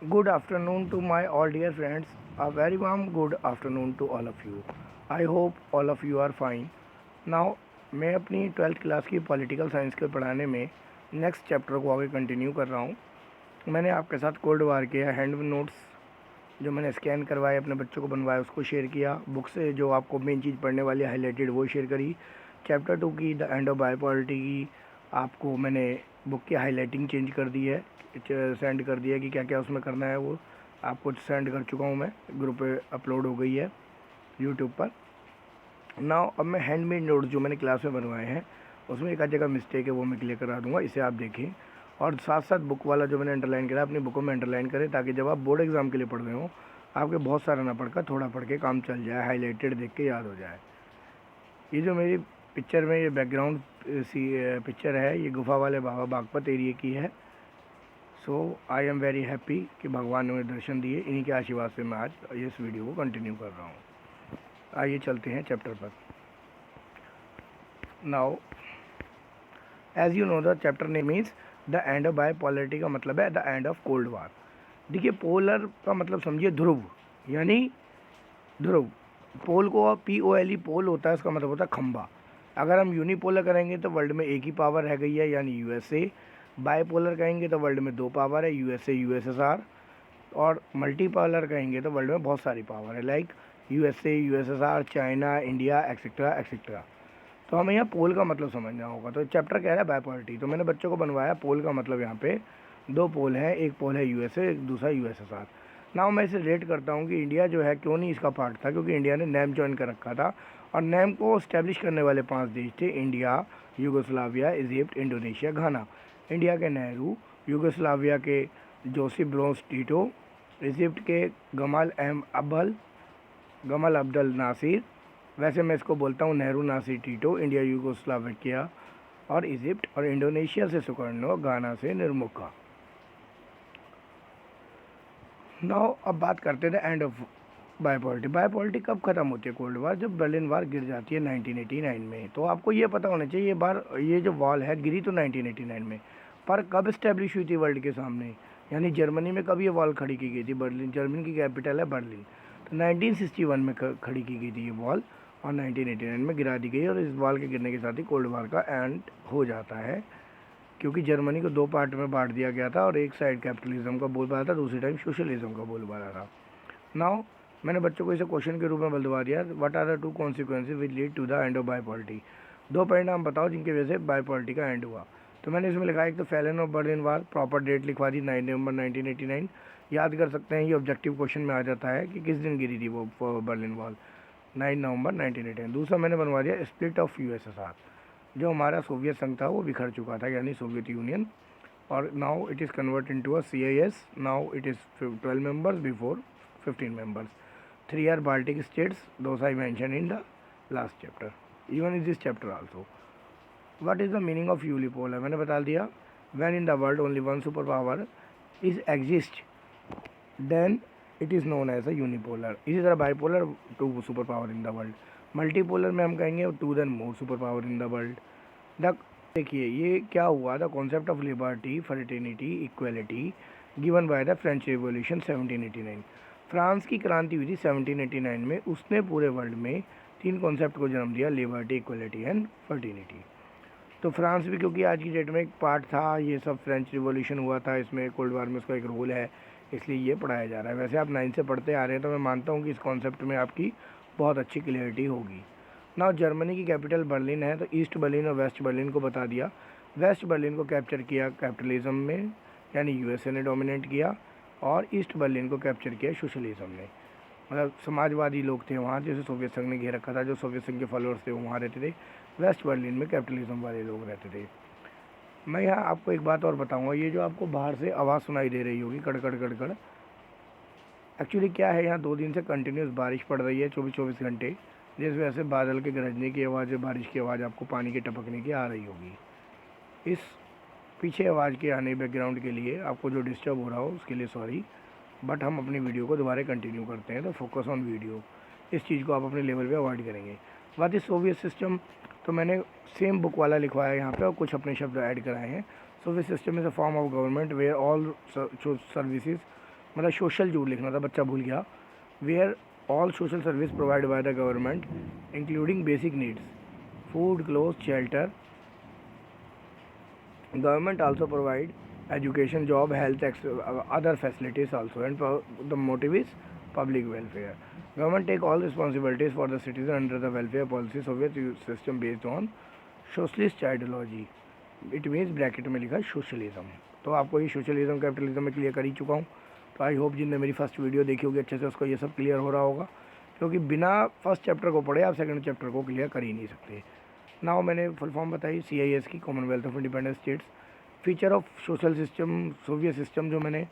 Good afternoon to my all dear friends. A very warm good afternoon to all of you. I hope all of you are fine. Now मैं अपनी 12th class की political science के पढ़ाने में next chapter को आगे continue कर रहा हूँ। मैंने आपके साथ कोल्ड वार के हैंड नोट्स जो मैंने स्कैन करवाए अपने बच्चों को बनवाया उसको शेयर किया। बुक से जो आपको मेन चीज़ पढ़ने वाली हाईलाइटेड वो शेयर करी। चैप्टर 2 की द एंड ऑफ बायोपॉलिटी की आपको मैंने बुक की हाईलाइटिंग चेंज कर दी है, सेंड कर दिया कि क्या क्या उसमें करना है, वो आपको सेंड कर चुका हूँ मैं, ग्रुप पे अपलोड हो गई है यूट्यूब पर। नाउ अब मैं हैंडमेड नोट्स जो मैंने क्लास में बनवाए हैं उसमें एक आध जगह मिस्टेक है वो मैं क्लियर करा दूंगा, इसे आप देखें। और साथ साथ बुक वाला जो मैंने अंडरलाइन करा अपनी बुकों में अंडरलाइन करें ताकि जब आप बोर्ड एग्ज़ाम के लिए पढ़ रहे हो आपके बहुत सारा ना पढ़कर थोड़ा पढ़ के काम चल जाए, हाईलाइटेड देख के याद हो जाए। ये जो मेरी पिक्चर में ये बैकग्राउंड पिक्चर है ये गुफा वाले बाबा बागपत एरिया की है। सो आई एम वेरी हैप्पी कि भगवान ने मुझे दर्शन दिए, इन्हीं के आशीर्वाद से मैं आज इस वीडियो को कंटिन्यू कर रहा हूँ। आइए चलते हैं चैप्टर पर। Now as you know the chapter name means the end of bipolarity का मतलब है the end of cold war. देखिए पोलर का मतलब समझिए ध्रुव, यानी ध्रुव। पोल को POLE पोल होता है, उसका मतलब होता है खंबा। अगर हम यूनिपोलर करेंगे तो वर्ल्ड में एक ही पावर रह गई है यानी USA। बाईपोलर कहेंगे तो वर्ल्ड में दो पावर है USA USSR। और मल्टीपोलर कहेंगे तो वर्ल्ड में बहुत सारी पावर है like USA USSR China India etcetera etcetera. तो हमें यहाँ पोल का मतलब समझना होगा। तो चैप्टर कह रहा है बायोपॉलिटी, तो मैंने बच्चों को बनवाया पोल का मतलब यहाँ पे दो पोल हैं, एक पोल है USA एक दूसरा USSR। नाउ मैं इसे रेट करता हूँ कि इंडिया जो है क्यों नहीं इसका पार्ट था, क्योंकि इंडिया ने नैम ज्वाइन कर रखा था और नैम को इस्टेब्लिश करने वाले 5 देश थे India, Yugoslavia, Egypt, Indonesia, Ghana. India के नेहरू, यूगोस्लाविया के जोसेफ ब्रोज टीटो, इजिप्ट के गमल अब्दल नासिर, वैसे मैं इसको बोलता हूँ Nehru Nasser Tito, India Yugoslavia और इजिप्ट, और इंडोनेशिया से सुकर्णो, गाना से निर्मुखा। नाउ अब बात करते थे एंड ऑफ बायोपॉलिटी। बायोपॉलिटी कब ख़त्म होती है कोल्ड वार? जब बर्लिन वार गिर जाती है 1989 में। तो आपको ये पता होना चाहिए ये जो वॉल है गिरी तो 1989 में, पर कब इस्टेब्लिश हुई थी वर्ल्ड के सामने, यानी जर्मनी में कब ये वॉल खड़ी की गई थी? बर्लिन, जर्मनी की कैपिटल है बर्लिन। तो 1961 में खड़ी की गई थी ये वॉल और 1989 में गिरा दी गई। और इस वॉल के गिरने के साथ ही कोल्ड वार का एंड हो जाता है, क्योंकि जर्मनी को दो पार्ट में बांट दिया गया था और एक साइड कैपिटलिज्म का बोलबाला था, दूसरी टाइम सोशलिज्म का बोलबाला था। नाउ मैंने बच्चों को इसे क्वेश्चन के रूप में बलवा दिया, what are the two consequences which lead to the end of bipolarity. दो परिणाम बताओ जिनकी वजह से बायोपॉलिटी का एंड हुआ। तो मैंने इसमें लिखा एक तो fall of Berlin wall, proper date लिखवा दी 9 नवंबर 1989। याद कर सकते हैं, ये ऑब्जेक्टिव क्वेश्चन में आ जाता है कि किस दिन गिरी थी वो बर्लिन वॉल, 9 नवंबर 1989। दूसरा मैंने बनवा दिया स्प्लिट ऑफ USSR, जो हमारा सोवियत संघ था वो बिखर चुका था यानी सोवियत यूनियन, और now it is convert into a CIS। Now it is 12 members before 15 members. 3 are Baltic states, those I mentioned in the last chapter, even in this chapter also. What is the meaning of unipolar? मैंने बता दिया, when in the world only one superpower is exist then it is known as a unipolar। इसी तरह bipolar, 2 superpower in the world। Multipolar में हम कहेंगे 2 then more superpower in the world। The देखिए ये क्या हुआ, the concept of liberty, fraternity, equality given by the French revolution 1789। France की क्रांति हुई थी 1789 में, उसने पूरे वर्ल्ड में 3 कॉन्सेप्ट को जन्म दिया, लिबर्टी, इक्वलिटी एंड फ्रेटर्निटी। तो फ्रांस भी क्योंकि आज की डेट में एक पार्ट था, ये सब फ्रेंच रिवॉल्यूशन हुआ था, इसमें कोल्ड वार में उसका एक रोल है, इसलिए ये पढ़ाया जा रहा है। वैसे आप 9 से पढ़ते आ रहे हैं तो मैं मानता हूँ कि इस कॉन्सेप्ट में आपकी बहुत अच्छी क्लियरिटी होगी। ना जर्मनी की कैपिटल बर्लिन है, तो ईस्ट बर्लिन और वेस्ट बर्लिन को बता दिया। वेस्ट बर्लिन को कैप्चर किया कैपिटलिज्म में यानी USA ने डोमिनेट किया, और ईस्ट बर्लिन को कैप्चर किया सोशलिज्म ने, मतलब समाजवादी लोग थे वहाँ, जैसे सोवियत संघ ने घेर रखा था, जो सोवियत संघ के फॉलोअर्स थे वो वहाँ रहते थे। वेस्ट बर्लिन में कैपिटलिज्म वाले लोग रहते थे। मैं यहाँ आपको एक बात और बताऊँगा, ये जो आपको बाहर से आवाज़ सुनाई दे रही होगी कड़कड़ कड़कड़, एक्चुअली क्या है, यहाँ 2 दिन से कंटिन्यूस बारिश पड़ रही है 24-24 घंटे, जिस वजह से बादल के गरजने की आवाज़, बारिश की आवाज़, आपको पानी के टपकने की आ रही होगी। इस पीछे आवाज़ के आने बैकग्राउंड के लिए आपको जो डिस्टर्ब हो रहा हो उसके लिए सॉरी, बट हम अपनी वीडियो को दोबारा कंटिन्यू करते हैं, तो फोकस ऑन वीडियो, इस चीज़ को आप अपने लेवल पे अवॉइड करेंगे। बात इस सोवियत सिस्टम, तो मैंने सेम बुक वाला लिखवाया यहाँ पे और कुछ अपने शब्द ऐड कराए हैं। Soviet system is a form of government where all services मतलब सोशल जूड लिखना था, बच्चा भूल गया। Where all social service provide by the government including basic needs, food, cloth, shelter. Government also provide education, job, health, other facilities also, and the motive is public welfare. Government take all responsibilities for the citizen under the welfare policy Soviet system based on socialist ideology. It means bracket में लिखा है socialism. तो आपको ये socialism capitalism में clear कर ही चुका हूँ। तो आई होप जिनने मेरी फर्स्ट वीडियो देखी होगी अच्छे से उसको ये सब क्लियर हो रहा होगा, क्योंकि बिना फर्स्ट चैप्टर को पढ़े आप सेकंड चैप्टर को क्लियर कर ही नहीं सकते। नाउ मैंने फुल फॉर्म बताई CIS की, Commonwealth of independent states. Feature of social system, Soviet system, जो मैंने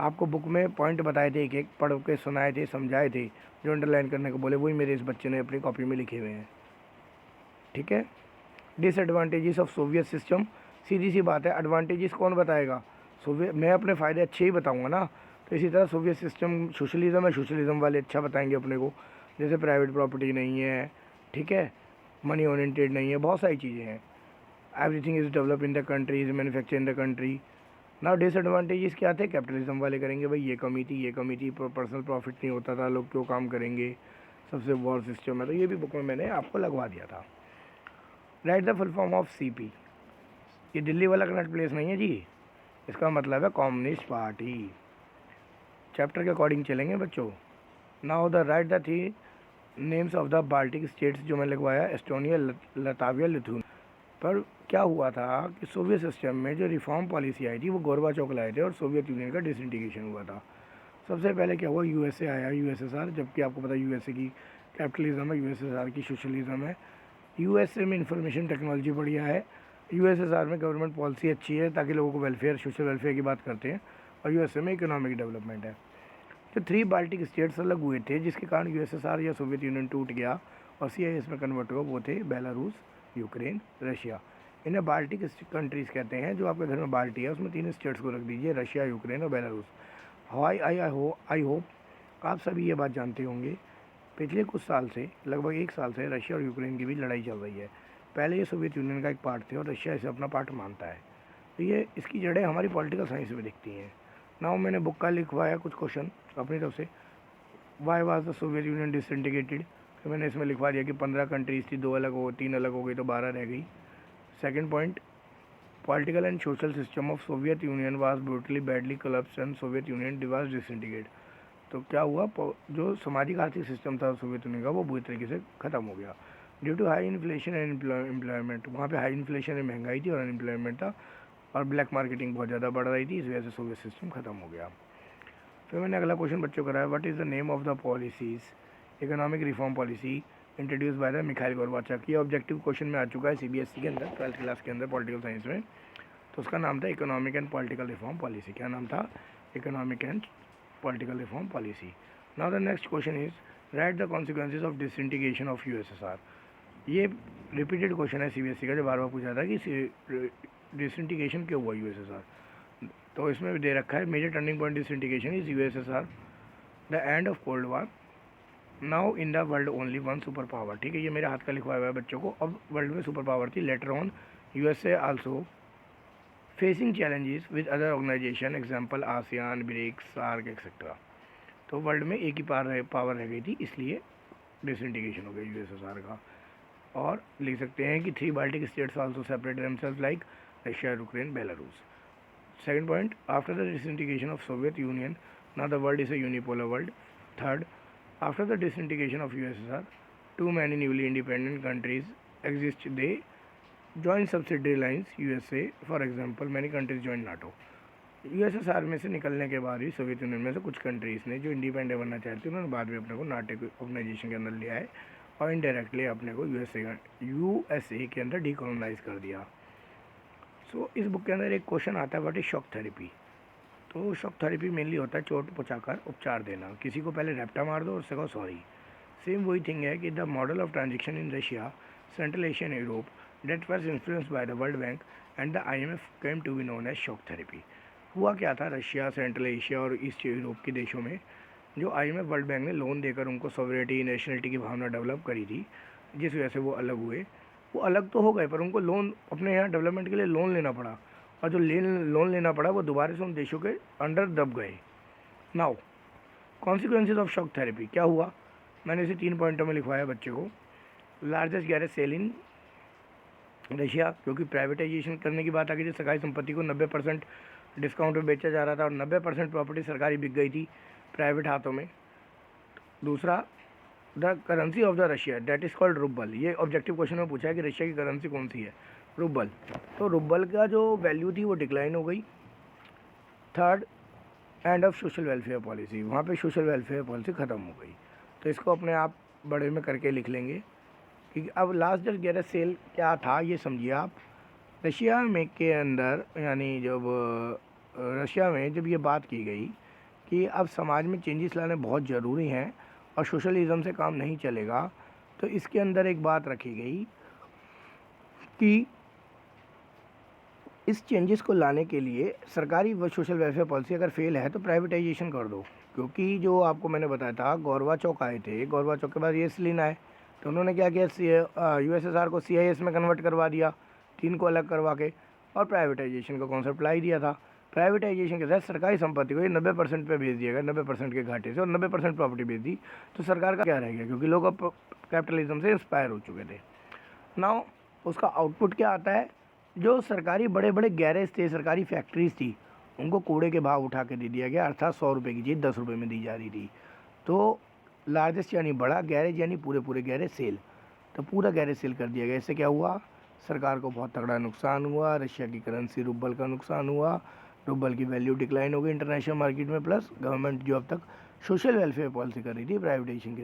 आपको बुक में पॉइंट बताए थे, एक एक पढ़ के सुनाए थे, समझाए थे, जो अंडरलाइन करने को बोले, वही मेरे इस बच्चे ने अपनी कॉपी में लिखे हुए हैं। ठीक है। डिसएडवांटेजेस ऑफ सोवियत सिस्टम, सीधी सी बात है, एडवांटेजेस कौन बताएगा? सोवियत, मैं अपने फ़ायदे अच्छे ही बताऊंगा ना। तो इसी तरह सोवियत सिस्टम सोशलिज्म है, सोशलिज्म वाले अच्छा बताएंगे अपने को, जैसे प्राइवेट प्रॉपर्टी नहीं है, ठीक है, मनी ओरिएंटेड नहीं है, बहुत सारी चीज़ें हैं। Everything is develop in the country, is manufacture in the country. Now disadvantages क्या थे? कैपिटलिज्म वाले करेंगे भाई ये कमी थी, ये कमी थी, पर्सनल प्रॉफिट नहीं होता था, लोग क्यों काम करेंगे, सबसे वॉर सिस्टम है। तो ये भी बुक में मैंने आपको लगवा दिया था। Right the full form of CP। ये दिल्ली वाला कनेक्ट प्लेस नहीं है जी, इसका मतलब है कम्युनिस्ट पार्टी। चैप्टर के अकॉर्डिंग चलेंगे बच्चों। नाउ द राइट द थी names of the Baltic states, जो मैंने लिखवाया, एस्टोनिया, लताविया, लिथुआनिया। पर क्या हुआ था कि सोवियत सिस्टम में जो रिफॉर्म पॉलिसी आई थी वो गोरबाचोव लाए थे और सोवियत यूनियन का डिसइंटीग्रेशन हुआ था। सबसे पहले क्या हुआ, USA आया, USSR, जबकि आपको पता है USA की कैपिटलिज्म है, USSR की सोशलिज्म है। USA में इंफॉर्मेशन टेक्नोलॉजी बढ़िया है, USSR में गवर्नमेंट पॉलिसी अच्छी है ताकि लोगों को वेलफेयर, सोशल वेलफेयर की बात करते हैं, और USA में इकोनॉमिक डेवलपमेंट है। जो 3 बाल्टिक स्टेट्स अलग हुए थे जिसके कारण USSR या सोवियत यूनियन टूट गया और CIS में कन्वर्ट हुआ, वो थे बेलारूस, यूक्रेन, रशिया। इन्हें बाल्टिक कंट्रीज़ कहते हैं। जो आपके घर में बाल्टी है उसमें 3 स्टेट्स को रख दीजिए, रशिया, यूक्रेन और बेलारूस। आई होप आप सभी ये बात जानते होंगे, पिछले कुछ साल से, लगभग 1 साल से रशिया और यूक्रेन की भी लड़ाई चल रही है। पहले ये सोवियत यूनियन का एक पार्ट थे और रशिया इसे अपना पार्ट मानता है। तो ये इसकी जड़ें हमारी पॉलिटिकल साइंस में दिखती हैं। नाउ मैंने बुक का लिखवाया कुछ क्वेश्चन अपनी तरफ से। Why was the Soviet union disintegrated? तो मैंने इसमें लिखवा दिया कि 15 कंट्रीज थी, 2 अलग हो, 3 अलग हो गई तो 12 रह गई। Second point, political and social system of Soviet union was brutally badly collapse and Soviet union was disintegrated. तो क्या हुआ, जो सामाजिक आर्थिक सिस्टम था सोवियत यूनियन का वो बुरी तरीके से ख़त्म हो गया। Due to high inflation and employment, वहाँ पे हाई इन्फ्लेशन है, महंगाई थी और अनएम्प्लॉयमेंट था, और ब्लैक मार्केटिंग बहुत ज़्यादा बढ़ रही थी, इस वजह से सोवियत सिस्टम ख़त्म हो गया। फिर मैंने अगला क्वेश्चन बच्चों कराया, what is the name of the policies economic reform policy introduce by the Mikhail Gorbachev. ये ऑब्जेक्टिव क्वेश्चन में आ चुका है CBSE के अंदर, 12th क्लास के अंदर पॉलिटिकल साइंस में। तो उसका नाम था economic and political reform policy. क्या नाम था? Economic and political reform policy. Now the next question is right the consequences of disintegration of USSR। ये रिपीटेड क्वेश्चन है CBSE का, जो बार बार पूछा था कि डिसइंटीग्रेशन क्यों हुआ USSR। तो इसमें दे रखा है major turning point disintegration is USSR, the end of cold war, now in the world only one super power. ठीक है, ये मेरे हाथ का लिखवाया हुआ है बच्चों को। अब वर्ल्ड में सुपर पावर थी, later on USA also facing challenges with other organisation, example ASEAN, BRICS, SAARC etcetera. तो वर्ल्ड में एक ही पावर रह गई थी, इसलिए डिसइंटीग्रेशन हो गया USSR का। और लिख सकते हैं कि 3 Baltic states also separate themselves like Russia, Ukraine, Belarus. Second point, after the disintegration of Soviet Union, now the world is a unipolar world. Third, after the disintegration of USSR, too many newly independent countries exist. They join subsidiary lines USA. For example, many countries join NATO. USSR में से निकलने के बाद भी Soviet union में से कुछ countries ने जो इंडिपेंडेंट बनना चाहती थी, उन्होंने बाद में अपने को नाटो ऑर्गेनाइजेशन के अंदर लिया है और इनडायरेक्टली अपने को USA के अंदर डीकोलोनाइज कर दिया। सो इस बुक के अंदर एक क्वेश्चन आता है, व्हाट इज शॉक थेरेपी। तो शॉक थेरेपी मेनली होता है चोट पहुँचाकर उपचार देना, किसी को पहले रैप्टा मार दो और उससे कहो सॉरी। सेम वही थिंग है कि the model of transaction in Russia, Central Asian, Europe that was influenced by the World Bank and the IMF came to be known as shock therapy. हुआ क्या था, रशिया, सेंट्रल एशिया और East Europe के देशों में जो IMF World Bank ने loan देकर उनको सॉवरेनिटी, नेशनलिटी की भावना डेवलप करी थी, जिस वजह से वो अलग हुए। वो अलग तो हो गए पर उनको लोन, अपने यहाँ डेवलपमेंट के लिए लोन लेना पड़ा, और जो लोन लेना पड़ा वो दोबारा से उन देशों के अंडर दब गए। Now consequences of shock therapy क्या हुआ, मैंने इसे 3 पॉइंटों में लिखवाया बच्चे को। Largest garage sale in Russia, क्योंकि प्राइवेटाइजेशन करने की बात आ गई थी, सरकारी संपत्ति को 90% डिस्काउंट में बेचा जा रहा था और 90% प्रॉपर्टी सरकारी बिक गई थी प्राइवेट हाथों में। दूसरा, the currency of the Russia that is called rouble, ये ऑब्जेक्टिव क्वेश्चन में पूछा है कि रशिया की करेंसी कौन सी है, रूबल। तो रूबल का जो वैल्यू थी वो डिक्लाइन हो गई। Third, end of social welfare policy, वहाँ पे सोशल वेलफेयर पॉलिसी ख़त्म हो गई। तो इसको अपने आप बड़े में करके लिख लेंगे कि अब लास्ट जस्ट गैरेज सेल क्या था ये समझिए आप। रशिया में के अंदर, यानी जब रशिया में जब ये बात की गई कि अब समाज में चेंजेस लाने बहुत ज़रूरी हैं और सोशलिज़म से काम नहीं चलेगा, तो इसके अंदर एक बात रखी गई कि इस चेंजेस को लाने के लिए सरकारी व सोशल वेलफेयर पॉलिसी अगर फेल है तो प्राइवेटाइजेशन कर दो। क्योंकि जो आपको मैंने बताया था, गोरबाचोव आए थे, गोरबाचोव के बाद येल्त्सिन आए, तो उन्होंने क्या किया, यूएसएसआर को सीआईएस में कन्वर्ट करवा दिया, 3 को अलग करवा के, और प्राइवेटाइजेशन का कॉन्सेप्ट लाई दिया था। प्राइवेटाइजेशन के साथ सरकारी संपत्ति को ये 90% पे भेज दिया गया, 90% के घाटे से, और 90% प्रॉपर्टी भेज दी, तो सरकार का क्या रह गया, क्योंकि लोग अब कैपिटलिज्म से इंस्पायर हो चुके थे। नाउ उसका आउटपुट क्या आता है, जो सरकारी बड़े बड़े गैरेज थे, सरकारी फैक्ट्रीज थी, उनको कूड़े के भाव उठा के दे दिया गया, अर्थात 100 रुपये की चीज़ 10 रुपये में दी जा रही थी। तो लार्जेस्ट यानी बड़ा, गैरेज यानी पूरे गैरेज सेल, तो पूरा गैरेज सेल कर दिया गया। इससे क्या हुआ, सरकार को बहुत तगड़ा नुकसान हुआ, रशिया की करेंसी रूबल का नुकसान हुआ, रूबल की वैल्यू डिक्लाइन हो गई इंटरनेशनल मार्केट में, प्लस गवर्नमेंट जो अब तक सोशल वेलफेयर पॉलिसी कर रही थी प्राइवेटाइजेशन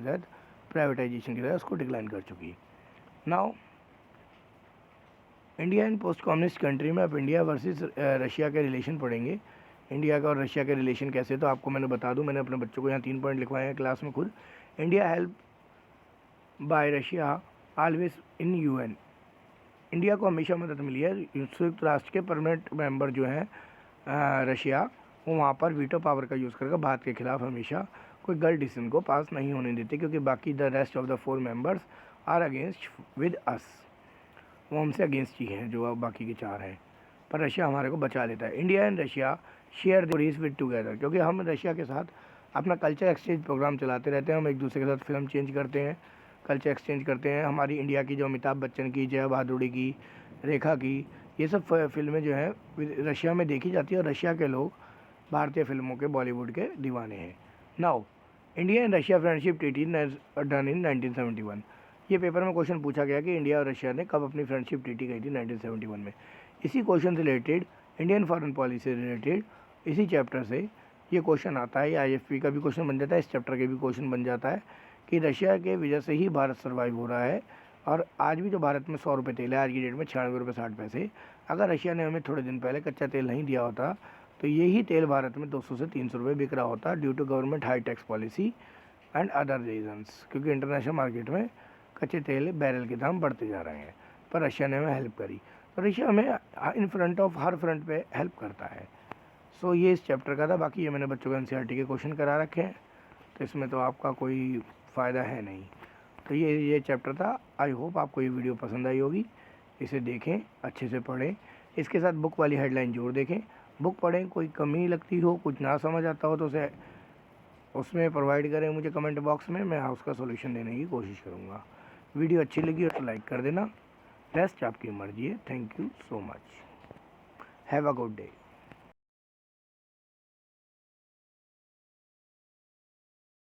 के तहत उसको डिक्लाइन कर चुकी है। Now India and post communist country में अब इंडिया वर्सेस रशिया के रिलेशन पढ़ेंगे। इंडिया का और रशिया के रिलेशन कैसे, तो आपको मैंने बता दूं, मैंने अपने बच्चों को यहाँ 3 पॉइंट लिखवाए हैं क्लास में खुद। India help by Russia always in UN, India को हमेशा मदद मिली है। संयुक्त राष्ट्र के परमानेंट मेंबर जो हैं रशिया, वो वहाँ पर वीटो पावर का यूज़ करके भारत के खिलाफ हमेशा कोई गलत डिसीजन को पास नहीं होने देते, क्योंकि बाकी the rest of the 4 members are against with us, वो हमसे अगेंस्ट ही हैं जो अब बाकी के 4 हैं, पर रशिया हमारे को बचा लेता है। India and Russia share the stories with together, क्योंकि हम रशिया के साथ अपना कल्चर एक्सचेंज प्रोग्राम चलाते रहते हैं, हम एक दूसरे के साथ फिल्म चेंज करते हैं, कल्चर एक्सचेंज करते हैं। हमारी इंडिया की जो अमिताभ बच्चन की, जया भादुड़ी की, रेखा की, ये सब फिल्में जो हैं रशिया में देखी जाती है, और रशिया के लोग भारतीय फिल्मों के, बॉलीवुड के दीवाने हैं। Now India and Russia friendship treaty done in 1971, ये पेपर में क्वेश्चन पूछा गया कि इंडिया और रशिया ने कब अपनी फ्रेंडशिप ट्रीटी गई थी 1971 में। इसी क्वेश्चन से रिलेटेड, इंडियन फॉरेन पॉलिसी से रिलेटेड, इसी चैप्टर से ये क्वेश्चन आता है, आईएफपी का भी क्वेश्चन बन जाता है, इस चैप्टर के भी क्वेश्चन बन जाता है कि रशिया के वजह से ही भारत सर्वाइव हो रहा है। और आज भी जो भारत में 100 रुपये तेल है, आज की डेट में 96 रुपये 60 पैसे, अगर रशिया ने हमें थोड़े दिन पहले कच्चा तेल नहीं दिया होता तो यही तेल भारत में 200 से 300 रुपये बिक रहा होता, due to government high tax policy and other reasons, क्योंकि इंटरनेशनल मार्केट में कच्चे तेल बैरल के दाम बढ़ते जा रहे हैं, पर रशिया ने हमें हेल्प करी। तो रशिया हमें in front of her front पे हेल्प करता है। सो ये इस चैप्टर का था। बाकी ये मैंने बच्चों को एनसीईआरटी के क्वेश्चन करा रखे हैं, तो इसमें तो आपका कोई फ़ायदा है नहीं। तो ये चैप्टर था। आई होप आपको ये वीडियो पसंद आई होगी, इसे देखें, अच्छे से पढ़ें, इसके साथ बुक वाली हेडलाइन जरूर देखें, बुक पढ़ें, कोई कमी लगती हो, कुछ ना समझ आता हो तो उसे उसमें प्रोवाइड करें मुझे कमेंट बॉक्स में, मैं उसका सोल्यूशन देने की कोशिश करूँगा। वीडियो अच्छी लगी हो तो लाइक कर देना, रेस्ट आपकी मर्जी है। Thank you so much, have a good day.